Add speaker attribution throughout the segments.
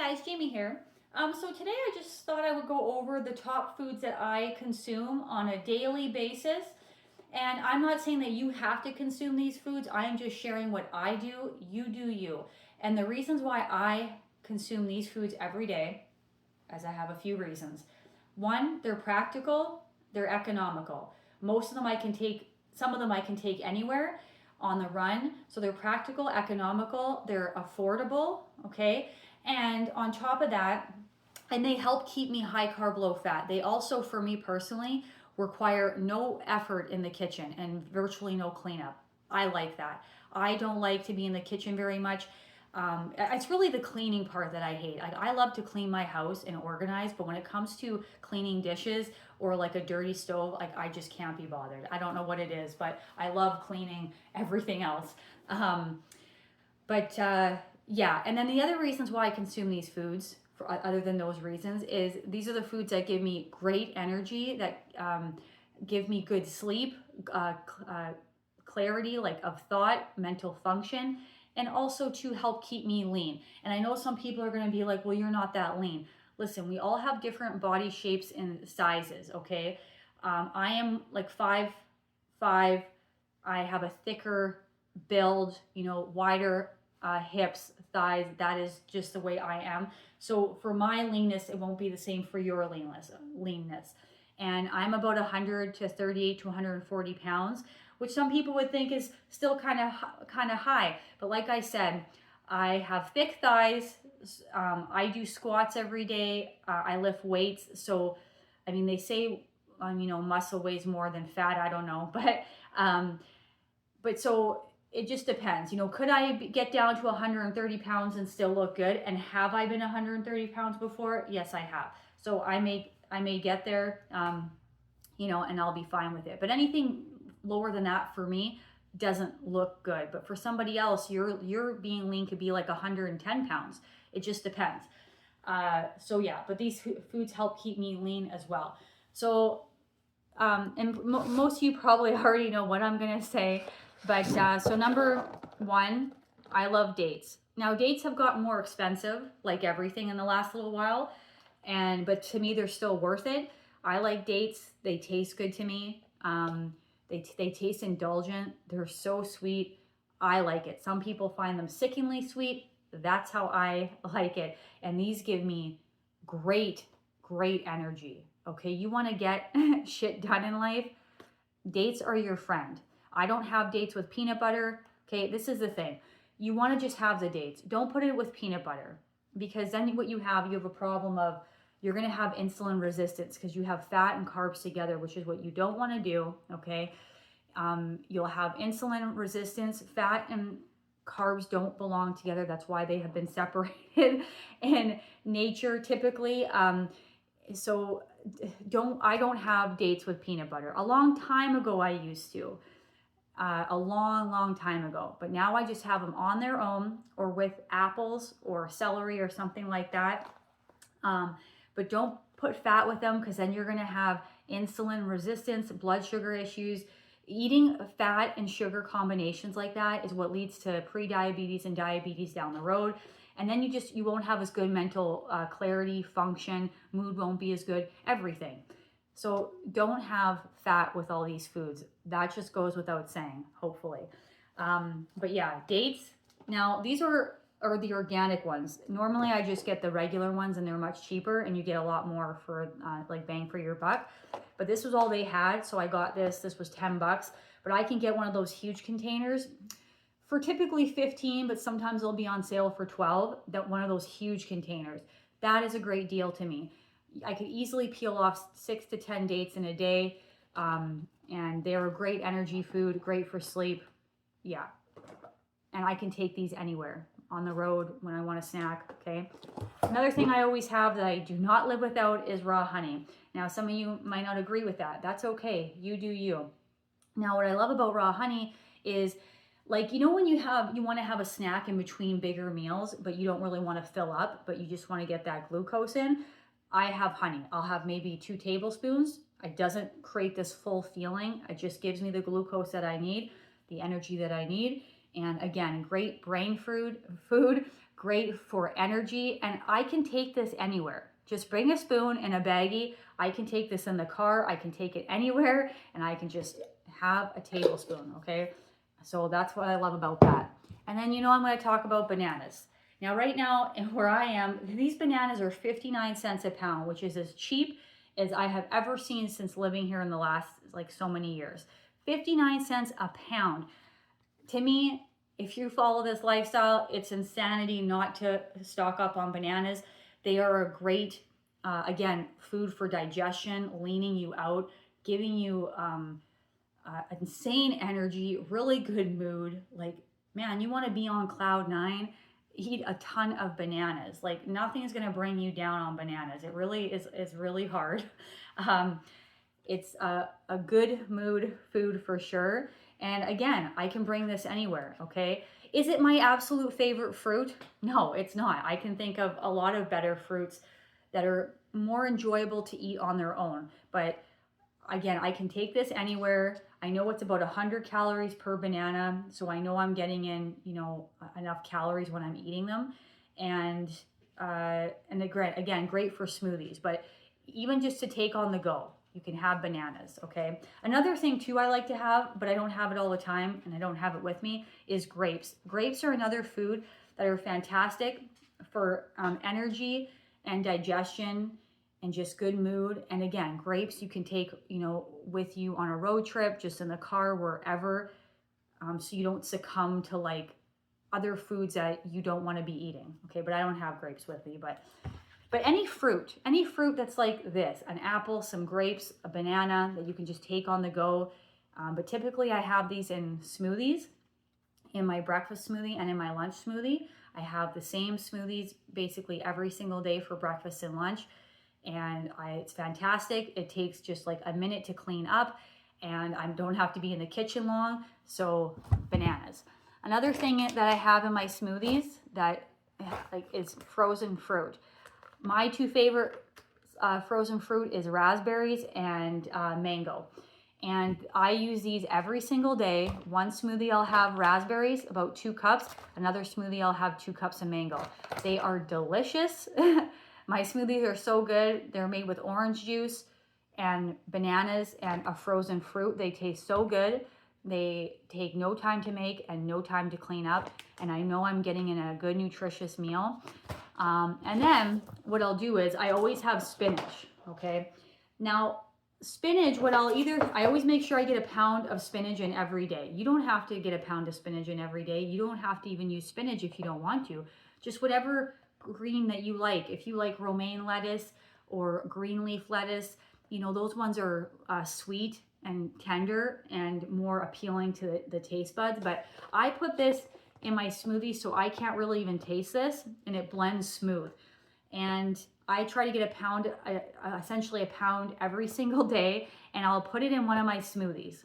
Speaker 1: guys, Jamie here. So today I just thought I would go over the top foods that I consume on a daily basis. And I'm not saying that you have to consume these foods. I am just sharing what I do. You do you. And the reasons why I consume these foods every day, as I have a few reasons. One, they're practical, they're economical. Most of them I can take, some of them I can take anywhere on the run. So they're practical, economical, they're affordable, okay? And on top of that, and they help keep me high carb, low fat. They also, for me personally, require no effort in the kitchen and virtually no cleanup. I like that. I don't like to be in the kitchen very much. It's really the cleaning part that I hate. I love to clean my house and organize, but when it comes to cleaning dishes or like a dirty stove, like I just can't be bothered. I don't know what it is, but I love cleaning everything else. Yeah, and then the other reasons why I consume these foods, other than those reasons, is these are the foods that give me great energy, that give me good sleep, clarity, like of thought, mental function, and also to help keep me lean. And I know some people are going to be like, well, you're not that lean. Listen, we all have different body shapes and sizes, okay? I am like 5'5". I have a thicker build, wider hips, thighs. That is just the way I am. So for my leanness, it won't be the same for your leanness. And I'm about 100 to 38 to 140 pounds, which some people would think is still kind of high. But like I said, I have thick thighs. I do squats every day. I lift weights. So, I mean, they say, muscle weighs more than fat. I don't know, but so it just depends. Could I get down to 130 pounds and still look good? And have I been 130 pounds before? Yes, I have. So I may get there, and I'll be fine with it. But anything lower than that for me doesn't look good. But for somebody else, your being lean could be like 110 pounds. It just depends. So yeah, but these foods help keep me lean as well. So, most of you probably already know what I'm gonna say. But so number one, I love dates. Now dates have gotten more expensive, like everything in the last little while, but to me they're still worth it. I like dates. They taste good to me. They taste indulgent. They're so sweet. I like it. Some people find them sickeningly sweet. That's how I like it. And these give me great energy. Okay, you want to get shit done in life? Dates are your friend. I don't have dates with peanut butter. Okay, this is the thing. You want to just have the dates. Don't put it with peanut butter, because then what you have a problem of, you're going to have insulin resistance because you have fat and carbs together, which is what you don't want to do, okay? You'll have insulin resistance. Fat and carbs don't belong together. That's why they have been separated in nature typically. So I don't have dates with peanut butter. A long time ago I used to. A long time ago. But now I just have them on their own, or with apples or celery or something like that. But don't put fat with them, because then you're going to have insulin resistance, blood sugar issues. Eating fat and sugar combinations like that is what leads to pre-diabetes and diabetes down the road. And then you won't have as good mental clarity, function, mood won't be as good, everything. So don't have fat with all these foods. That just goes without saying, hopefully. But yeah, dates. Now, these are the organic ones. Normally, I just get the regular ones, and they're much cheaper, and you get a lot more for like bang for your buck. But this was all they had, so I got this. This was $10, but I can get one of those huge containers for typically 15, but sometimes they'll be on sale for 12. That one of those huge containers. That is a great deal to me. I could easily peel off 6 to 10 dates in a day, and they're a great energy food, great for sleep. Yeah, and I can take these anywhere, on the road, when I want a snack, okay? Another thing I always have that I do not live without is raw honey. Now, some of you might not agree with that. That's okay. You do you. Now, what I love about raw honey is, like, when you want to have a snack in between bigger meals, but you don't really want to fill up, but you just want to get that glucose in, I have honey. I'll have maybe 2 tablespoons. It doesn't create this full feeling. It just gives me the glucose that I need, the energy that I need. And again, great brain food, great for energy, and I can take this anywhere. Just bring a spoon and a baggie. I can take this in the car. I can take it anywhere, and I can just have a tablespoon, okay? So that's what I love about that. And then, you know, I'm going to talk about bananas. Now, right now, where I am, these bananas are 59 cents a pound, which is as cheap as I have ever seen since living here in the last, like, so many years. 59 cents a pound. To me, if you follow this lifestyle, it's insanity not to stock up on bananas. They are a great, again, food for digestion, leaning you out, giving you insane energy, really good mood. Like, man, you want to be on cloud nine, eat a ton of bananas. Like, nothing is going to bring you down on bananas. It really is really hard. It's a good mood food for sure. And again, I can bring this anywhere, okay? Is it my absolute favorite fruit? No, it's not. I can think of a lot of better fruits that are more enjoyable to eat on their own. But again, I can take this anywhere. I know it's about 100 calories per banana, so I know I'm getting in, you know, enough calories when I'm eating them. And again, great for smoothies, but even just to take on the go, you can have bananas, okay? Another thing too I like to have, but I don't have it all the time and I don't have it with me, is grapes. Grapes are another food that are fantastic for energy and digestion and just good mood. And again, grapes you can take, you know, with you on a road trip, just in the car, wherever, so you don't succumb to like other foods that you don't want to be eating, okay? But I don't have grapes with me, but any fruit that's like this, an apple, some grapes, a banana that you can just take on the go. But typically I have these in smoothies, in my breakfast smoothie and in my lunch smoothie. I have the same smoothies basically every single day for breakfast and lunch. And it's fantastic. It takes just like a minute to clean up and I don't have to be in the kitchen long. So bananas. Another thing that I have in my smoothies that like is frozen fruit. My two favorite frozen fruit is raspberries and mango. And I use these every single day. One smoothie I'll have raspberries, about 2 cups. Another smoothie I'll have 2 cups of mango. They are delicious. My smoothies are so good. They're made with orange juice and bananas and a frozen fruit. They taste so good. They take no time to make and no time to clean up. And I know I'm getting in a good nutritious meal. And then what I'll do is I always have spinach, okay? Now, spinach, I always make sure I get a pound of spinach in every day. You don't have to get a pound of spinach in every day. You don't have to even use spinach if you don't want to. Just whatever green that you like. If you like romaine lettuce or green leaf lettuce, you know, those ones are sweet and tender and more appealing to the taste buds. But I put this in my smoothie so I can't really even taste this and it blends smooth. And I try to get a pound, essentially a pound every single day, and I'll put it in one of my smoothies,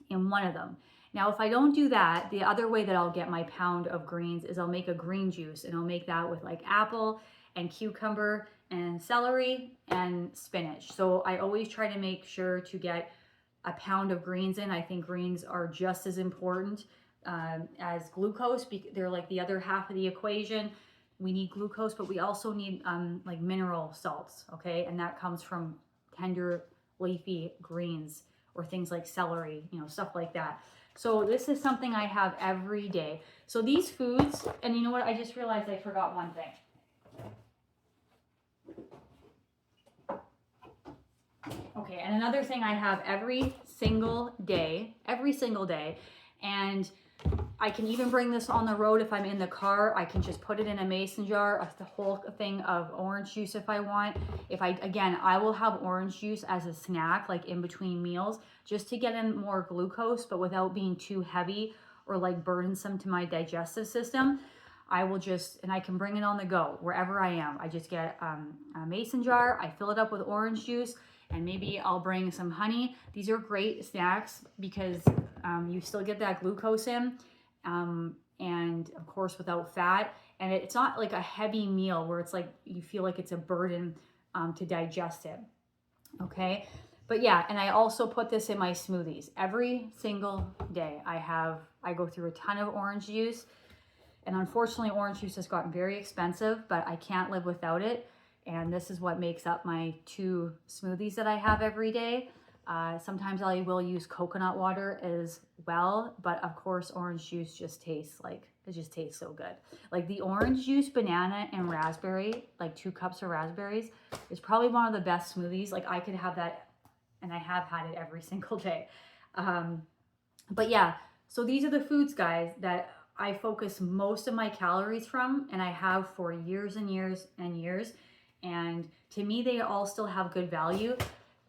Speaker 1: in one of them. Now, if I don't do that, the other way that I'll get my pound of greens is I'll make a green juice, and I'll make that with like apple and cucumber and celery and spinach. So I always try to make sure to get a pound of greens in. I think greens are just as important as glucose. They're like the other half of the equation. We need glucose, but we also need like mineral salts, okay? And that comes from tender leafy greens or things like celery, you know, stuff like that. So this is something I have every day. So these foods, and you know what? I just realized I forgot one thing. Okay, and another thing I have every single day, and I can even bring this on the road if I'm in the car. I can just put it in a mason jar, the whole thing of orange juice if I want. I will have orange juice as a snack, like in between meals, just to get in more glucose, but without being too heavy or like burdensome to my digestive system. And I can bring it on the go wherever I am. I just get a mason jar, I fill it up with orange juice, and maybe I'll bring some honey. These are great snacks because you still get that glucose in, and of course without fat. And it's not like a heavy meal where it's like you feel like it's a burden to digest it, okay? But yeah, and I also put this in my smoothies every single day. I go through a ton of orange juice, And unfortunately, orange juice has gotten very expensive, but I can't live without it. And this is what makes up my 2 smoothies that I have every day. Sometimes I will use coconut water as well, but of course orange juice just tastes like, it just tastes so good. Like the orange juice, banana, and raspberry, like 2 cups of raspberries, is probably one of the best smoothies. Like I could have that, and I have had it every single day. But yeah, so these are the foods, guys, that I focus most of my calories from, and I have for years and years and years. And to me, they all still have good value.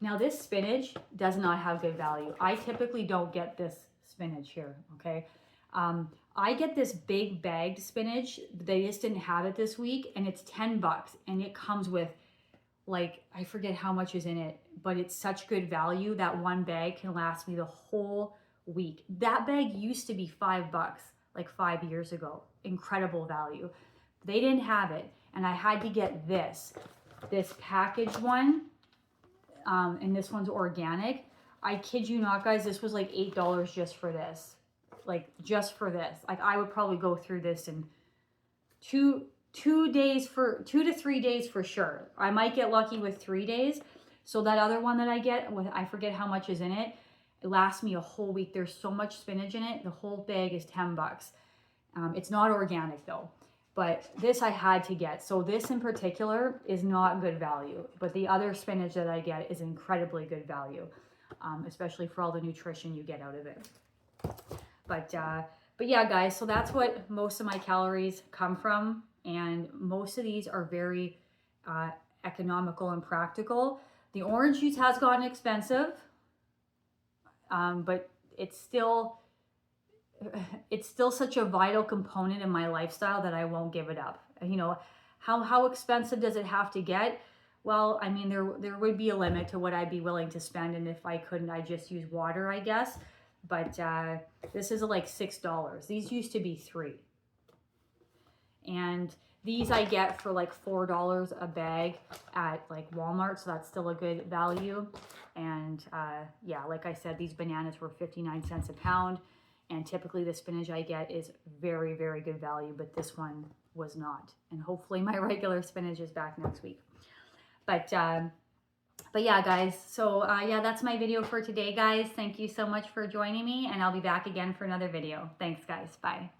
Speaker 1: Now this spinach does not have good value. I typically don't get this spinach here, okay? I get this big bagged spinach. They just didn't have it this week, and it's $10, and it comes with, like, I forget how much is in it, but it's such good value that one bag can last me the whole week. That bag used to be $5 like 5 years ago. Incredible value. They didn't have it, and I had to get this packaged one. And this one's organic. I kid you not, guys, this was like $8 just for this. Like just for this. Like I would probably go through this in 2 to 3 days for sure. I might get lucky with 3 days. So that other one that I get, with I forget how much is in it, it lasts me a whole week. There's so much spinach in it. The whole bag is $10. It's not organic though. But this I had to get. So this in particular is not good value. But the other spinach that I get is incredibly good value, especially for all the nutrition you get out of it. But yeah, guys, so that's what most of my calories come from. And most of these are very economical and practical. The orange juice has gotten expensive, but it's still such a vital component in my lifestyle that I won't give it up. You know, how expensive does it have to get? Well, I mean, there would be a limit to what I'd be willing to spend, and if I couldn't, I'd just use water, I guess. But this is like $6. These used to be $3. And these I get for like $4 a bag at like Walmart, so that's still a good value. And yeah, like I said, these bananas were 59 cents a pound. And typically the spinach I get is very, very good value, but this one was not. And hopefully my regular spinach is back next week. But yeah, guys, so yeah, that's my video for today, guys. Thank you so much for joining me, and I'll be back again for another video. Thanks, guys. Bye.